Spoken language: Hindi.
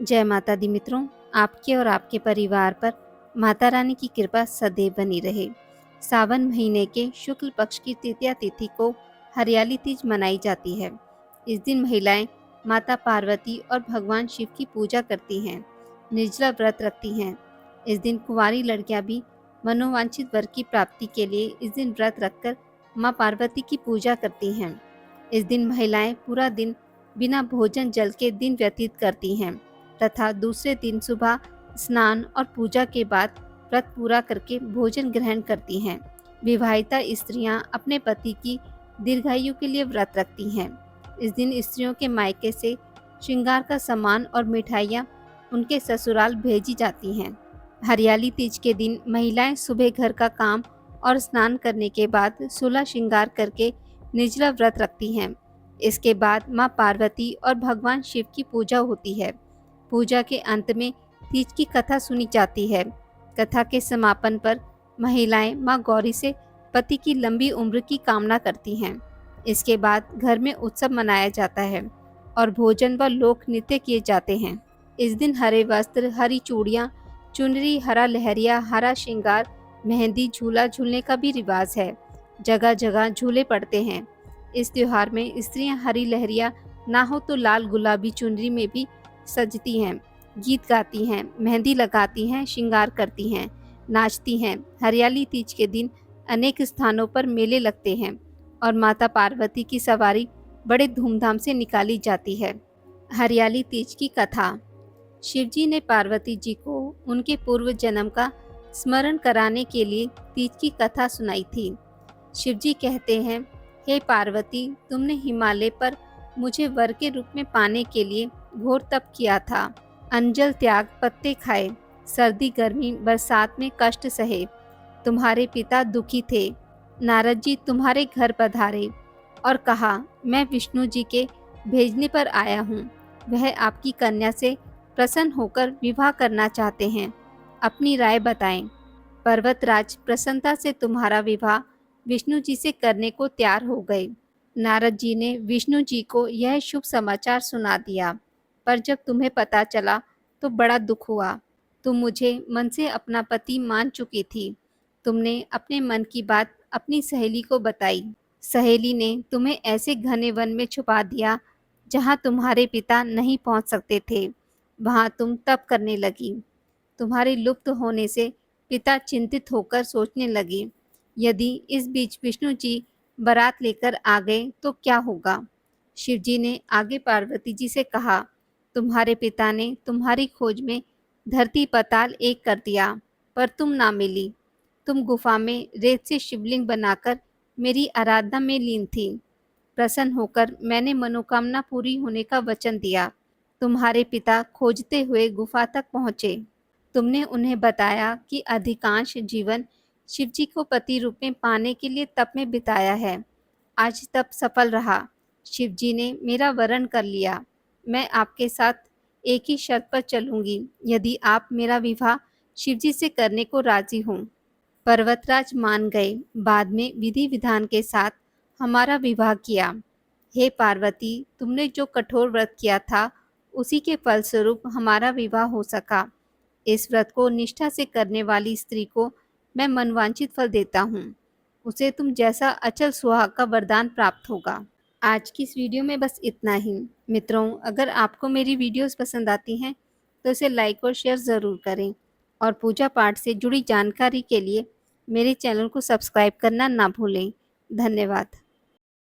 जय माता दी मित्रों, आपके और आपके परिवार पर माता रानी की कृपा सदैव बनी रहे। सावन महीने के शुक्ल पक्ष की तृतीया तिथि को हरियाली तीज मनाई जाती है। इस दिन महिलाएं माता पार्वती और भगवान शिव की पूजा करती हैं, निर्जला व्रत रखती हैं। इस दिन कुंवारी लड़कियां भी मनोवांछित वर की प्राप्ति के लिए इस दिन व्रत रखकर मां पार्वती की पूजा करती हैं। इस दिन महिलाएं पूरा दिन बिना भोजन जल के दिन व्यतीत करती हैं तथा दूसरे दिन सुबह स्नान और पूजा के बाद व्रत पूरा करके भोजन ग्रहण करती हैं। विवाहिता स्त्रियां अपने पति की दीर्घायु के लिए व्रत रखती हैं। इस दिन स्त्रियों के मायके से श्रृंगार का सामान और मिठाइयाँ उनके ससुराल भेजी जाती हैं। हरियाली तीज के दिन महिलाएं सुबह घर का काम और स्नान करने के बाद 16 श्रृंगार करके निर्जला व्रत रखती हैं। इसके बाद मां पार्वती और भगवान शिव की पूजा होती है। पूजा के अंत में तीज की कथा सुनी जाती है। कथा के समापन पर महिलाएं मां गौरी से पति की लंबी उम्र की कामना करती हैं। इसके बाद घर में उत्सव मनाया जाता है और भोजन व लोक नृत्य किए जाते हैं। इस दिन हरे वस्त्र, हरी चूड़ियाँ, चुनरी, हरा लहरिया, हरा श्रृंगार, मेहंदी, झूला झूलने का भी रिवाज है। जगह जगह झूले पड़ते हैं। इस त्योहार में स्त्रियां हरी लहरिया ना हो तो लाल गुलाबी चुनरी में भी सजती हैं, गीत गाती हैं, मेहंदी लगाती हैं, श्रृंगार करती हैं, नाचती हैं। हरियाली तीज के दिन अनेक स्थानों पर मेले लगते हैं और माता पार्वती की सवारी बड़े धूमधाम से निकाली जाती है। हरियाली तीज की कथा। शिवजी ने पार्वती जी को उनके पूर्व जन्म का स्मरण कराने के लिए तीज की कथा सुनाई थी। शिवजी कहते हैं, हे पार्वती, तुमने हिमालय पर मुझे वर के रूप में पाने के लिए घोर तप किया था। अंजल त्याग, पत्ते खाए, सर्दी गर्मी बरसात में कष्ट सहे। तुम्हारे पिता दुखी थे। नारद जी तुम्हारे घर पधारे और कहा, मैं विष्णु जी के भेजने पर आया हूँ। वह आपकी कन्या से प्रसन्न होकर विवाह करना चाहते हैं। अपनी राय बताएं। पर्वतराज प्रसन्नता से तुम्हारा विवाह विष्णु जी से करने को तैयार हो गए। नारद जी ने विष्णु जी को यह शुभ समाचार सुना दिया, पर जब तुम्हें पता चला तो बड़ा दुख हुआ। तुम मुझे मन से अपना पति मान चुकी थी। तुमने अपने मन की बात अपनी सहेली को बताई। सहेली ने तुम्हें ऐसे घने वन में छुपा दिया जहाँ तुम्हारे पिता नहीं पहुँच सकते थे। वहाँ तुम तप करने लगी। तुम्हारे लुप्त होने से पिता चिंतित होकर सोचने लगे, यदि इस बीच विष्णु जी बारात लेकर आ गए तो क्या होगा। शिवजी ने आगे पार्वती जी से कहा, तुम्हारे पिता ने तुम्हारी खोज में धरती पताल एक कर दिया, पर तुम ना मिली। तुम गुफा में रेत से शिवलिंग बनाकर मेरी आराधना में लीन थी। प्रसन्न होकर मैंने मनोकामना पूरी होने का वचन दिया। तुम्हारे पिता खोजते हुए गुफा तक पहुँचे। तुमने उन्हें बताया कि अधिकांश जीवन शिवजी को पति रूप में पाने के लिए तप में बिताया है। आज तप सफल रहा। शिवजी ने मेरा वरण कर लिया। मैं आपके साथ एक ही शर्त पर चलूंगी, यदि आप मेरा विवाह शिवजी से करने को राजी हों। पर्वतराज मान गए। बाद में विधि विधान के साथ हमारा विवाह किया। हे पार्वती, तुमने जो कठोर व्रत किया था उसी के फलस्वरूप हमारा विवाह हो सका। इस व्रत को निष्ठा से करने वाली स्त्री को मैं मनवांछित फल देता हूँ। उसे तुम जैसा अचल सुहाग का वरदान प्राप्त होगा। आज की इस वीडियो में बस इतना ही। मित्रों, अगर आपको मेरी वीडियोस पसंद आती हैं तो इसे लाइक और शेयर ज़रूर करें और पूजा पाठ से जुड़ी जानकारी के लिए मेरे चैनल को सब्सक्राइब करना ना भूलें। धन्यवाद।